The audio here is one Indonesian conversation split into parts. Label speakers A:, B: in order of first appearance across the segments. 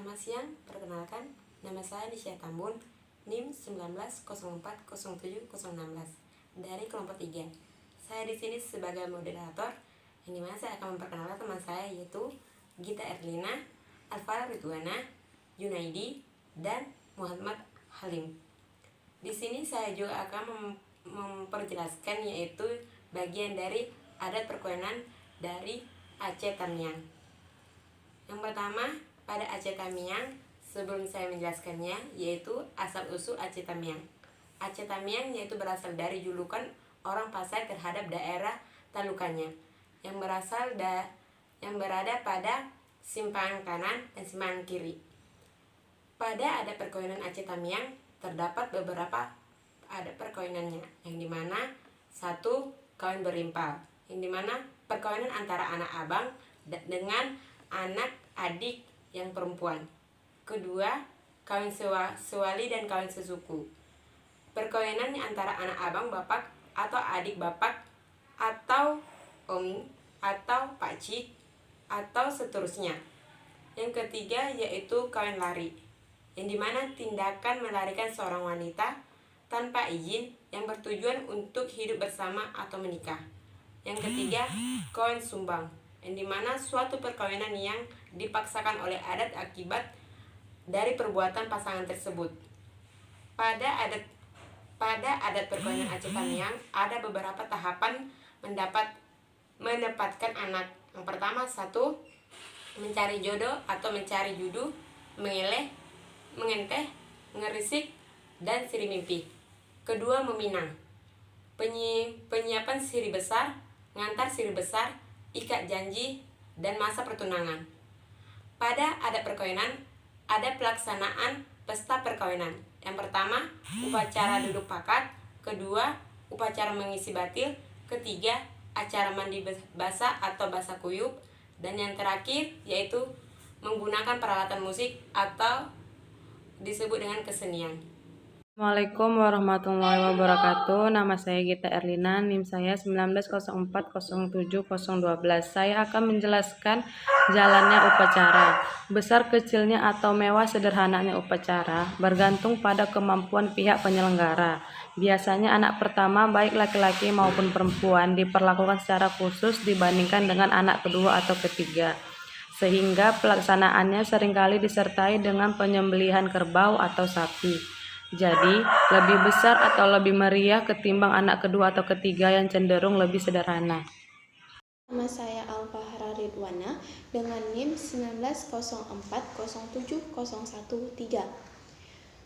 A: Selamat siang, perkenalkan, nama saya Nisha Tambun, NIM 19040716 dari kelompok 3. Saya di sini sebagai moderator, yang dimana saya akan memperkenalkan teman saya yaitu Gita Erlina, Alfa Ridwana, Junaidi, dan Muhammad Halim. Di sini saya juga akan memperjelaskan yaitu bagian dari adat perkawinan dari Aceh Tamiang. Yang pertama, pada Aceh Tamiang, sebelum saya menjelaskannya, yaitu asal-usul Aceh Tamiang. Aceh Tamiang yaitu berasal dari julukan orang Pasai terhadap daerah talukannya, yang berada pada simpangan kanan dan simpangan kiri. Pada adat perkawinan Aceh Tamiang terdapat beberapa adat perkawinannya, yang dimana satu, kawin berimpal, yang dimana perkawinan antara anak abang dengan anak adik yang perempuan. Kedua, kawin sewali dan kawin sesuku. Perkawinan antara anak abang bapak atau adik bapak atau om atau pakcik atau seterusnya. Yang ketiga yaitu kawin lari, yang dimana tindakan melarikan seorang wanita tanpa izin yang bertujuan untuk hidup bersama atau menikah. Yang ketiga, kawin sumbang, yang dimana suatu perkawinan yang dipaksakan oleh adat akibat dari perbuatan pasangan tersebut. Pada adat perkawinan Aceh Tamiang ada beberapa tahapan mendapatkan anak. Yang pertama, satu, mencari jodoh atau mencari judu, mengeleh, mengenteh, ngerisik, dan siri mimpi. Kedua, meminang, penyiapan siri besar, ngantar siri besar, ikat janji, dan masa pertunangan. Pada adat perkawinan ada pelaksanaan pesta perkawinan. Yang pertama, upacara duduk pakat. Kedua, upacara mengisi batil. Ketiga, acara mandi basah atau basah kuyup. Dan yang terakhir yaitu menggunakan peralatan musik atau disebut dengan kesenian.
B: Assalamualaikum warahmatullahi wabarakatuh. Nama saya Gita Erlina, NIM saya 1904070012. Saya akan menjelaskan jalannya upacara. Besar kecilnya atau mewah sederhananya upacara bergantung pada kemampuan pihak penyelenggara. Biasanya anak pertama baik laki-laki maupun perempuan diperlakukan secara khusus dibandingkan dengan anak kedua atau ketiga, sehingga pelaksanaannya seringkali disertai dengan penyembelihan kerbau atau sapi. Jadi, lebih besar atau lebih meriah ketimbang anak kedua atau ketiga yang cenderung lebih sederhana.
C: Nama saya Alfa Ridwana dengan NIM 1904070113.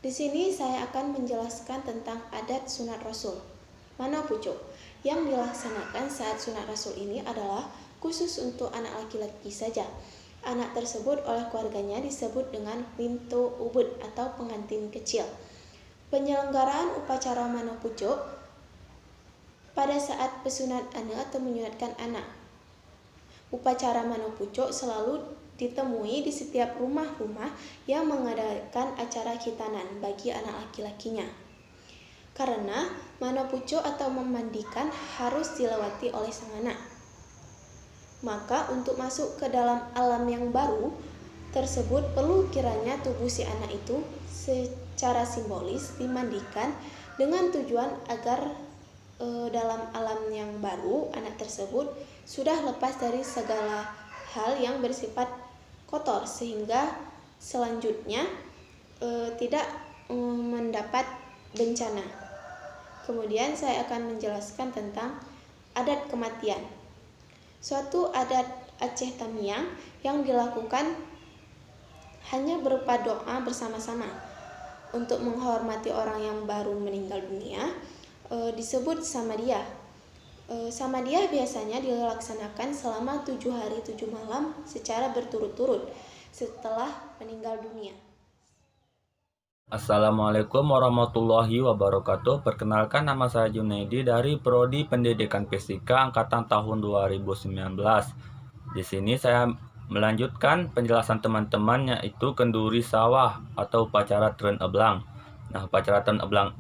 C: Di sini saya akan menjelaskan tentang adat sunat Rasul. Mano Pucuk yang dilaksanakan saat sunat Rasul ini adalah khusus untuk anak laki-laki saja. Anak tersebut oleh keluarganya disebut dengan Bintu Ubud atau pengantin kecil. Penyelenggaraan upacara Mano Pucuk pada saat pesunat anak atau menyunatkan anak. Upacara Mano Pucuk selalu ditemui di setiap rumah-rumah yang mengadakan acara khitanan bagi anak laki-lakinya. Karena Mano Pucuk atau memandikan harus dilewati oleh sang anak. Maka untuk masuk ke dalam alam yang baru tersebut perlu kiranya tubuh si anak itu secara simbolis dimandikan dengan tujuan agar dalam alam yang baru anak tersebut sudah lepas dari segala hal yang bersifat kotor sehingga selanjutnya tidak mendapat bencana. Kemudian saya akan menjelaskan tentang adat kematian. Suatu adat Aceh Tamiang yang dilakukan hanya berupa doa bersama-sama untuk menghormati orang yang baru meninggal dunia, disebut Samadiyah. Samadiyah biasanya dilaksanakan selama 7 hari 7 malam secara berturut-turut setelah meninggal dunia.
D: Assalamualaikum warahmatullahi wabarakatuh. Perkenalkan, nama saya Junaidi dari Prodi Pendidikan Fisika angkatan tahun 2019. Di sini saya melanjutkan penjelasan teman-teman yaitu kenduri sawah atau upacara Tren Eblang. Nah, upacara Tren Eblang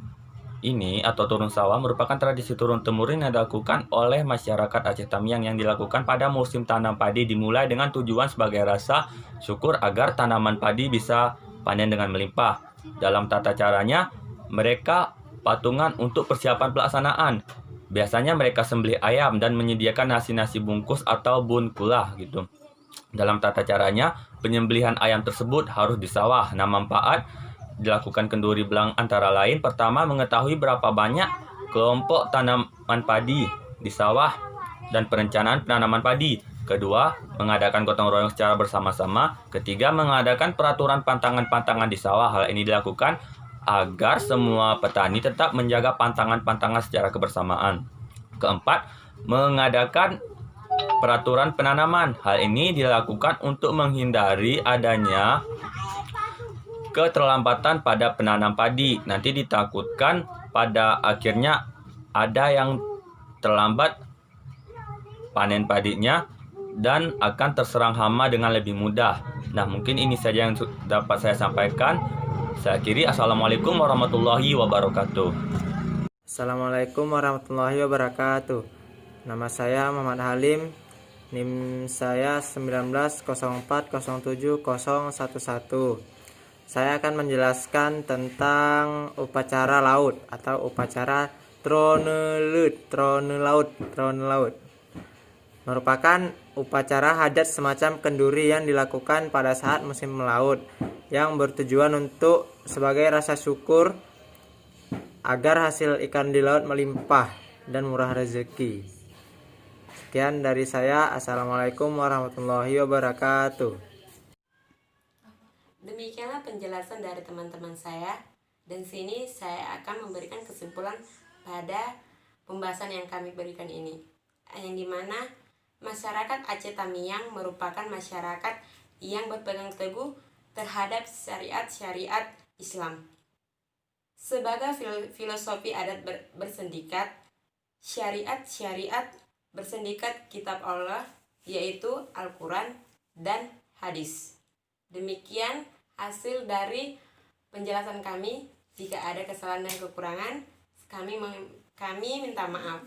D: ini atau turun sawah merupakan tradisi turun-temurun yang dilakukan oleh masyarakat Aceh Tamiang yang dilakukan pada musim tanam padi, dimulai dengan tujuan sebagai rasa syukur agar tanaman padi bisa panen dengan melimpah. Dalam tata caranya, mereka patungan untuk persiapan pelaksanaan. Biasanya mereka sembelih ayam dan menyediakan nasi-nasi bungkus atau bun kulah gitu. Dalam tata caranya, penyembelihan ayam tersebut harus di sawah. Nah, manfaat dilakukan kenduri belang antara lain, pertama, mengetahui berapa banyak kelompok tanaman padi di sawah dan perencanaan penanaman padi. Kedua, mengadakan gotong royong secara bersama-sama. Ketiga, mengadakan peraturan pantangan-pantangan di sawah. Hal ini dilakukan agar semua petani tetap menjaga pantangan-pantangan secara kebersamaan. Keempat, mengadakan peraturan penanaman. Hal ini dilakukan untuk menghindari adanya keterlambatan pada penanam padi. Nanti ditakutkan pada akhirnya ada yang terlambat panen padinya dan akan terserang hama dengan lebih mudah. Nah, mungkin ini saja yang dapat saya sampaikan. Saya akhiri. Assalamualaikum warahmatullahi wabarakatuh.
E: Assalamualaikum warahmatullahi wabarakatuh. Nama saya Muhammad Halim. NIM saya 1904070111. Saya akan menjelaskan tentang upacara laut atau upacara trone laut. Merupakan upacara hadat semacam kenduri yang dilakukan pada saat musim melaut, yang bertujuan untuk sebagai rasa syukur agar hasil ikan di laut melimpah dan murah rezeki. Sekian dari saya. Assalamualaikum warahmatullahi wabarakatuh.
A: Demikianlah penjelasan dari teman-teman saya, dan sini saya akan memberikan kesimpulan pada pembahasan yang kami berikan ini, yang dimana masyarakat Aceh Tamiang merupakan masyarakat yang berpegang teguh terhadap syariat-syariat Islam. Sebagai filosofi adat bersendikat, syariat-syariat bersendikat kitab Allah, yaitu Al-Quran dan hadis. Demikian hasil dari penjelasan kami. Jika ada kesalahan dan kekurangan, kami minta maaf.